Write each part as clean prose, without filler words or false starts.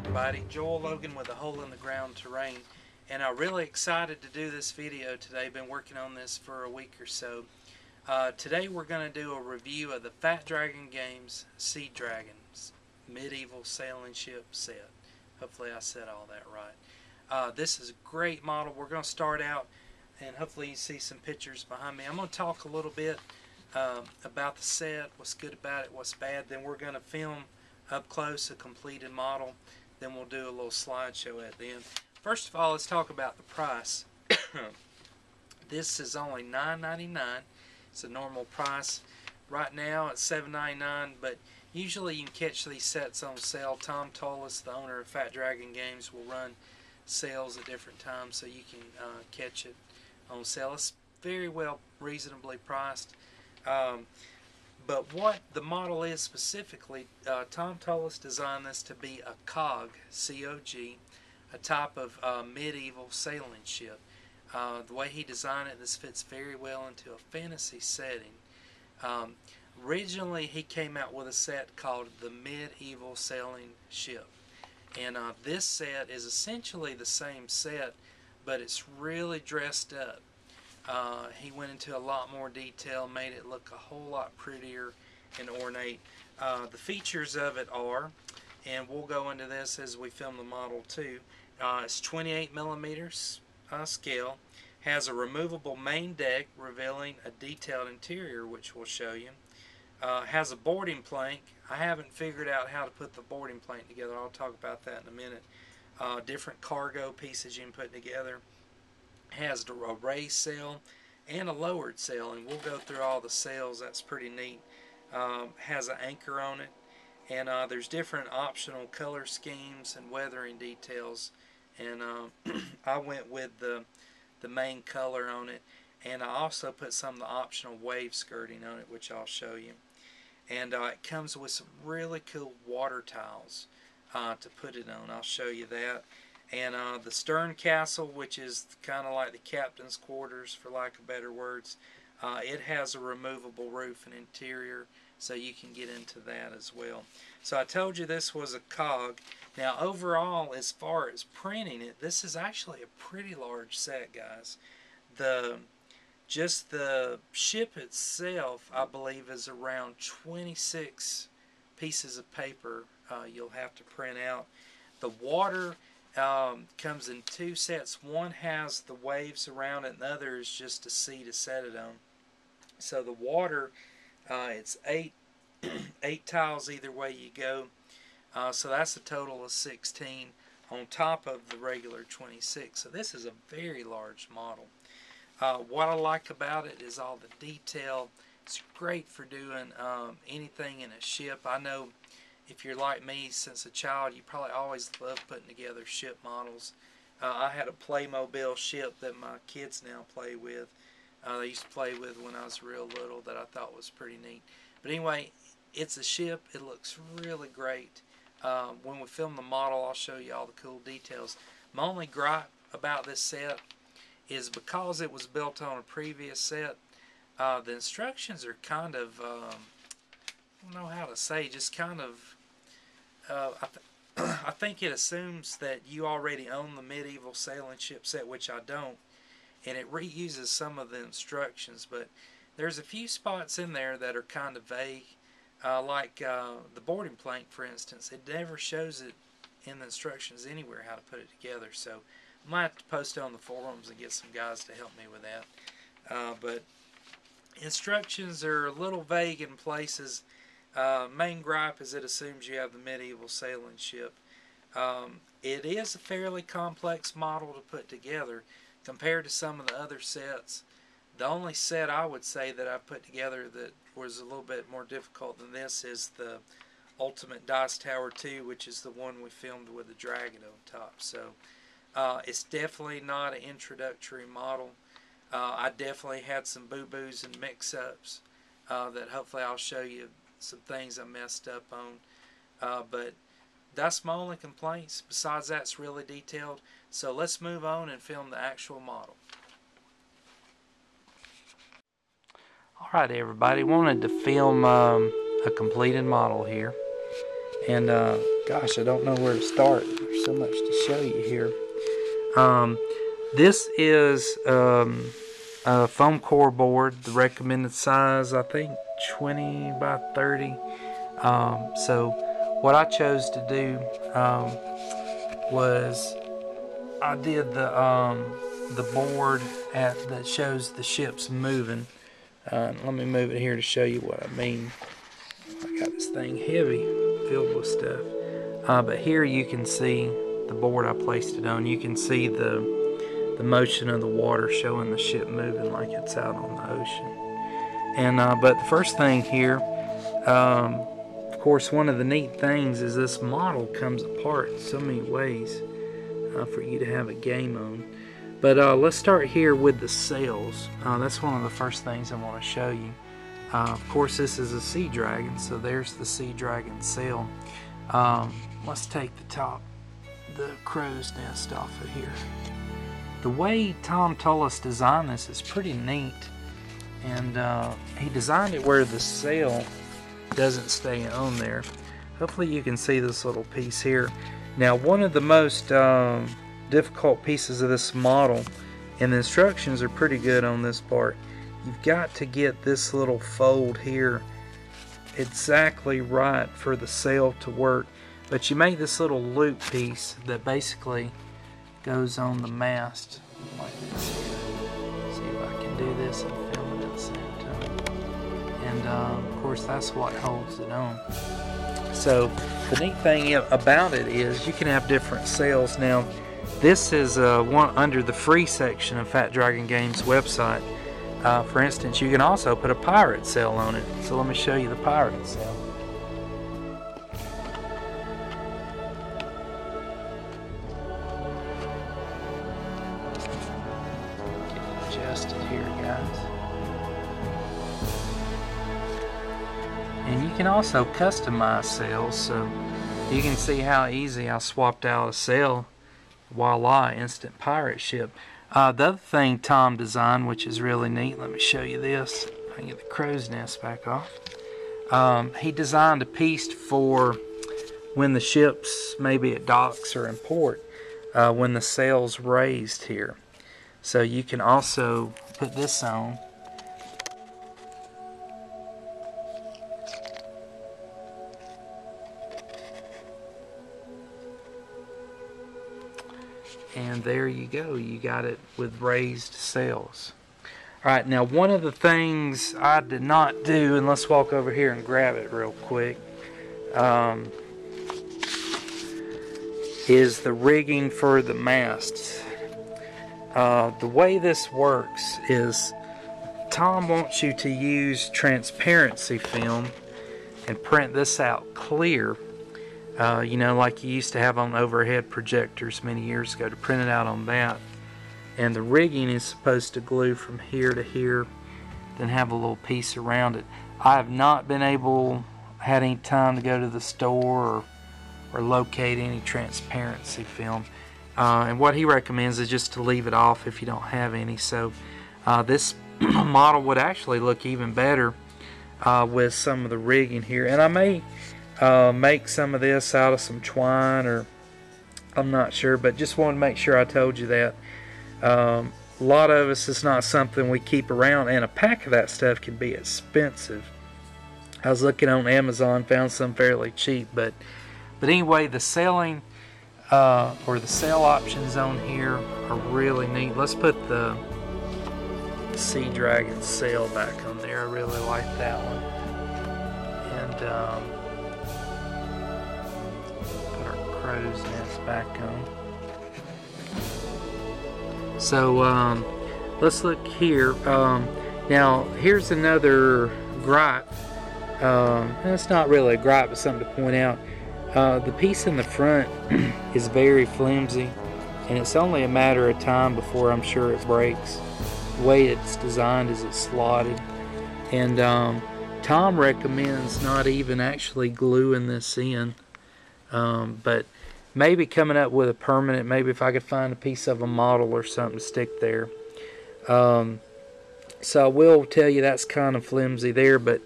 Everybody, Joel Logan with a Hole in the Ground Terrain, and I'm really excited to do this video today. Been working on this for a week or so. Today we're going to do a review of the Fat Dragon Games Sea Dragons Medieval Sailing Ship Set. Hopefully I said all that right. This is a great model. We're going to start out, and hopefully you see some pictures behind me. I'm going to talk a little bit about the set, what's good about it, what's bad. Then we're going to film up close a completed model. Then we'll do a little slideshow at the end. First of all, let's talk about the price. This is only $9.99. It's a normal price. Right now it's $7.99, but usually you can catch these sets on sale. Tom Tullis, the owner of Fat Dragon Games, will run sales at different times, so you can catch it on sale. It's very well reasonably priced. But what the model is specifically, Tom Tullis designed this to be a COG, C-O-G, a type of medieval sailing ship. The way he designed it, this fits very well into a fantasy setting. Originally, he came out with a set called the Medieval Sailing Ship. And this set is essentially the same set, but it's really dressed up. He went into a lot more detail, made it look a whole lot prettier and ornate. The features of it are, and we'll go into this as we film the model too, it's 28 millimeters scale, has a removable main deck revealing a detailed interior, which we'll show you, has a boarding plank. I haven't figured out how to put the boarding plank together. I'll talk about that in a minute. Different cargo pieces you can put together. Has a raised sail and a lowered sail, and we'll go through all the sails. That's pretty neat. Has an anchor on it, and there's different optional color schemes and weathering details, and I went with the main color on it, and I also put some of the optional wave skirting on it, which I'll show you. And it comes with some really cool water tiles to put it on. I'll show you that. And the stern castle, which is kind of like the captain's quarters, for lack of better words, it has a removable roof and interior, so you can get into that as well. So I told you this was a COG. Now overall, as far as printing it, this is actually a pretty large set, guys. Just the ship itself, I believe, is around 26 pieces of paper you'll have to print out. The water comes in two sets. One has the waves around it, and the other is just a sea to set it on. So the water, it's eight tiles either way you go. So that's a total of 16 on top of the regular 26. So this is a very large model. What I like about it is all the detail. It's great for doing anything in a ship. I know if you're like me, since a child, you probably always loved putting together ship models. I had a Playmobil ship that my kids now play with. They used to play with when I was real little, that I thought was pretty neat. But anyway, it's a ship. It looks really great. When we film the model, I'll show you all the cool details. My only gripe about this set is because it was built on a previous set, the instructions are kind of, I don't know how to say, just kind of, I think it assumes that you already own the medieval sailing ship set, which I don't, and it reuses some of the instructions, but there's a few spots in there that are kind of vague, like the boarding plank, for instance. It never shows it in the instructions anywhere how to put it together, so I might have to post it on the forums and get some guys to help me with that. But instructions are a little vague in places. Main gripe is it assumes you have the medieval sailing ship. It is a fairly complex model to put together compared to some of the other sets. The only set I would say that I've put together that was a little bit more difficult than this is the Ultimate Dice Tower 2, which is the one we filmed with the dragon on top. So it's definitely not an introductory model. I definitely had some boo-boos and mix-ups that hopefully I'll show you some things I messed up on. But that's my only complaints. Besides that, it's really detailed. So let's move on and film the actual model. Alright everybody, wanted to film a completed model here. And gosh, I don't know where to start. There's so much to show you here. This is a foam core board. The recommended size, I think, 20 by 30. So what I chose to do was I did the board that shows the ships moving. Let me move it here to show you what I mean. I got this thing heavy, filled with stuff. But here you can see the board I placed it on. You can see the motion of the water showing the ship moving like it's out on the ocean. And but the first thing here, of course, one of the neat things is this model comes apart in so many ways for you to have a game on. But let's start here with the sails. That's one of the first things I want to show you. Of course, this is a Sea Dragon, so there's the Sea Dragon sail. Let's take the crow's nest off of here. The way Tom Tullis designed this is pretty neat, and he designed it where the sail doesn't stay on there. Hopefully you can see this little piece here. Now, one of the most difficult pieces of this model, and the instructions are pretty good on this part, you've got to get this little fold here exactly right for the sail to work. But you make this little loop piece that basically goes on the mast like this here. See if I can do this and film it at the same time. And of course that's what holds it on. So the neat thing about it is you can have different sails. Now this is one under the free section of Fat Dragon Games website. For instance, you can also put a pirate sail on it. So let me show you the pirate sail. Here, guys. And you can also customize sails, so you can see how easy I swapped out a sail. Voila, instant pirate ship. The other thing Tom designed, which is really neat, let me show you this. I can get the crow's nest back off. He designed a piece for when the ship's maybe at docks or in port, when the sail's raised here. So you can also put this on. And there you go. You got it with raised sails. Alright, now one of the things I did not do, and let's walk over here and grab it real quick, is the rigging for the masts. The way this works is Tom wants you to use transparency film and print this out clear, you know, like you used to have on overhead projectors many years ago, to print it out on that. And the rigging is supposed to glue from here to here, then have a little piece around it. I have not been had any time to go to the store or locate any transparency film. And what he recommends is just to leave it off if you don't have any. So this model would actually look even better with some of the rigging here. And I may make some of this out of some twine, or I'm not sure, but just wanted to make sure I told you that. A lot of us, it's not something we keep around, and a pack of that stuff can be expensive. I was looking on Amazon, found some fairly cheap, but anyway, the sailing or the sail options on here are really neat. Let's put the Sea Dragon sail back on there. I really like that one. And put our crow's nest back on. So let's look here. Now here's another gripe. It's not really a gripe, but something to point out. The piece in the front is very flimsy, and it's only a matter of time before I'm sure it breaks. The way it's designed is it's slotted, and Tom recommends not even actually gluing this in, but maybe coming up with a permanent, maybe if I could find a piece of a model or something to stick there. So I will tell you that's kind of flimsy there, but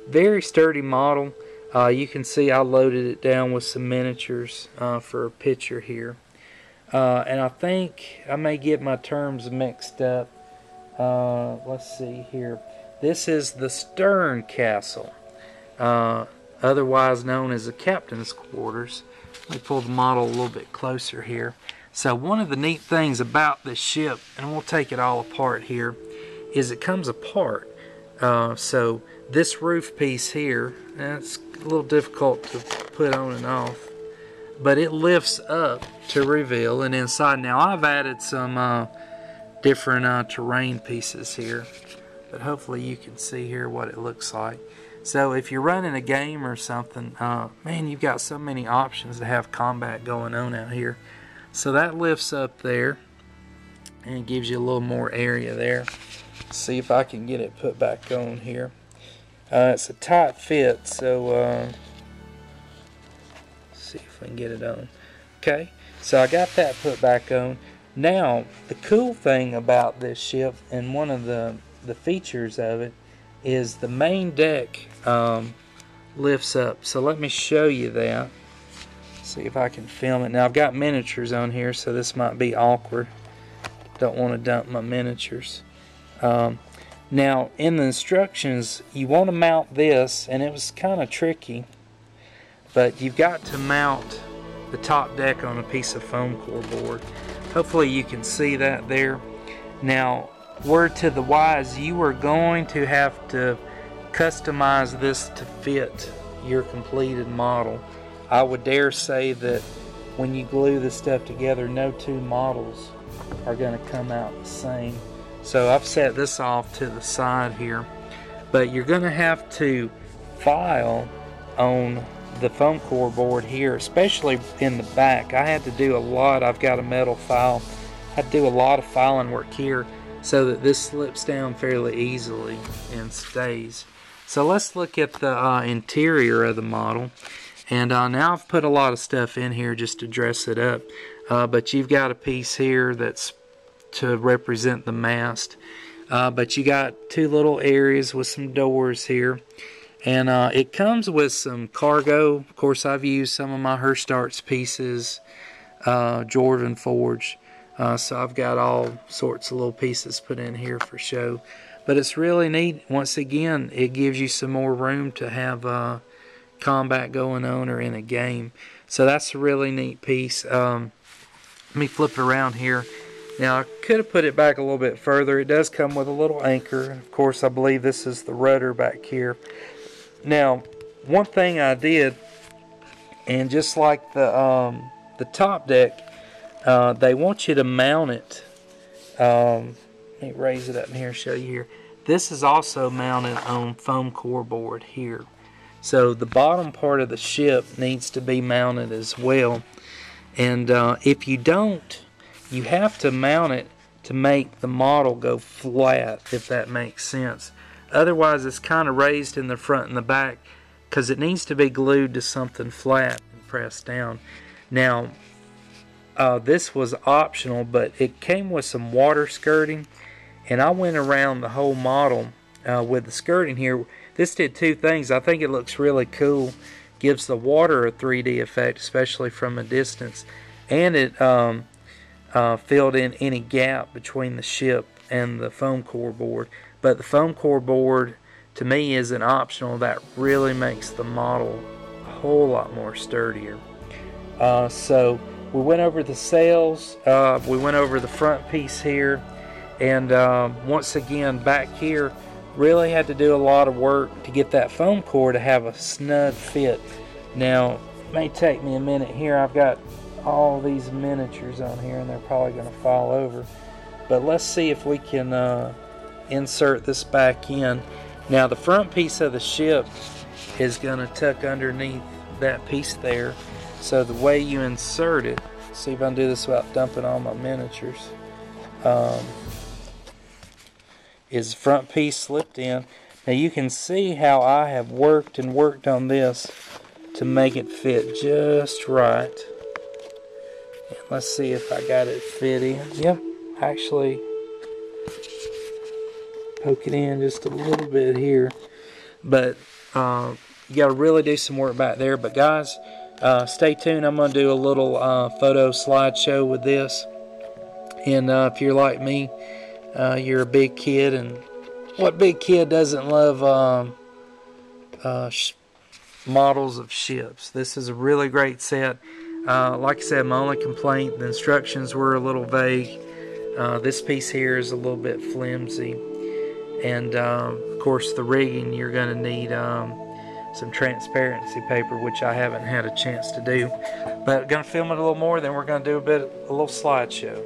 very sturdy model. You can see I loaded it down with some miniatures for a picture here. And I think I may get my terms mixed up. Let's see here. This is the stern castle, otherwise known as the captain's quarters. Let me pull the model a little bit closer here. So one of the neat things about this ship, and we'll take it all apart here, is it comes apart. So this roof piece here, it's a little difficult to put on and off, but it lifts up to reveal, and inside now I've added some different terrain pieces here, but hopefully you can see here what it looks like. So if you're running a game or something, man, you've got so many options to have combat going on out here. So that lifts up there and it gives you a little more area there. See if I can get it put back on here. It's a tight fit, so see if I can get it on. Okay, so I got that put back on. Now, the cool thing about this ship, and one of the features of it, is the main deck lifts up. So let me show you that. See if I can film it. Now I've got miniatures on here, so this might be awkward. Don't want to dump my miniatures. Now in the instructions, you want to mount this, and it was kind of tricky, but you've got to mount the top deck on a piece of foam core board. Hopefully you can see that there. Now, word to the wise, you are going to have to customize this to fit your completed model. I would dare say that when you glue this stuff together, no two models are going to come out the same. So I've set this off to the side here, but you're going to have to file on the foam core board here, especially in the back. I had to do a lot. I've got a metal file. I had to do a lot of filing work here so that this slips down fairly easily and stays. So let's look at the interior of the model. And now I've put a lot of stuff in here just to dress it up. But you've got a piece here that's to represent the mast. But you got two little areas with some doors here. And it comes with some cargo. Of course, I've used some of my Herstarts pieces, Jordan Forge. So I've got all sorts of little pieces put in here for show. But it's really neat. Once again, it gives you some more room to have combat going on or in a game. So that's a really neat piece. Let me flip it around here. Now I could have put it back a little bit further. It does come with a little anchor. Of course, I believe this is the rudder back here. Now, one thing I did, and just like the top deck, they want you to mount it. Let me raise it up in here and show you here. This is also mounted on foam core board here. So the bottom part of the ship needs to be mounted as well. And if you don't, you have to mount it to make the model go flat, if that makes sense. Otherwise, it's kind of raised in the front and the back because it needs to be glued to something flat and pressed down. Now, this was optional, but it came with some water skirting, and I went around the whole model with the skirting here. This did two things. I think it looks really cool. Gives the water a 3D effect, especially from a distance. And it filled in any gap between the ship and the foam core board. But the foam core board, to me, isn't optional. That really makes the model a whole lot more sturdier. So we went over the sails. We went over the front piece here. And once again, back here, really had to do a lot of work to get that foam core to have a snug fit. Now, it may take me a minute here. I've got all these miniatures on here and they're probably going to fall over. But let's see if we can insert this back in. Now, the front piece of the ship is going to tuck underneath that piece there. So the way you insert it, see if I can do this without dumping all my miniatures. Is the front piece slipped in. Now you can see how I have worked on this to make it fit just right. And let's see if I got it fit in. Yep, actually poke it in just a little bit here. But You got to really do some work back there. But guys, stay tuned. I'm going to do a little photo slideshow with this. And if you're like me, you're a big kid, and what big kid doesn't love models of ships? This is a really great set. Like I said, my only complaint, the instructions were a little vague. This piece here is a little bit flimsy. And of course the rigging, you're going to need some transparency paper, which I haven't had a chance to do. But going to film it a little more, then we're going to do a little slideshow.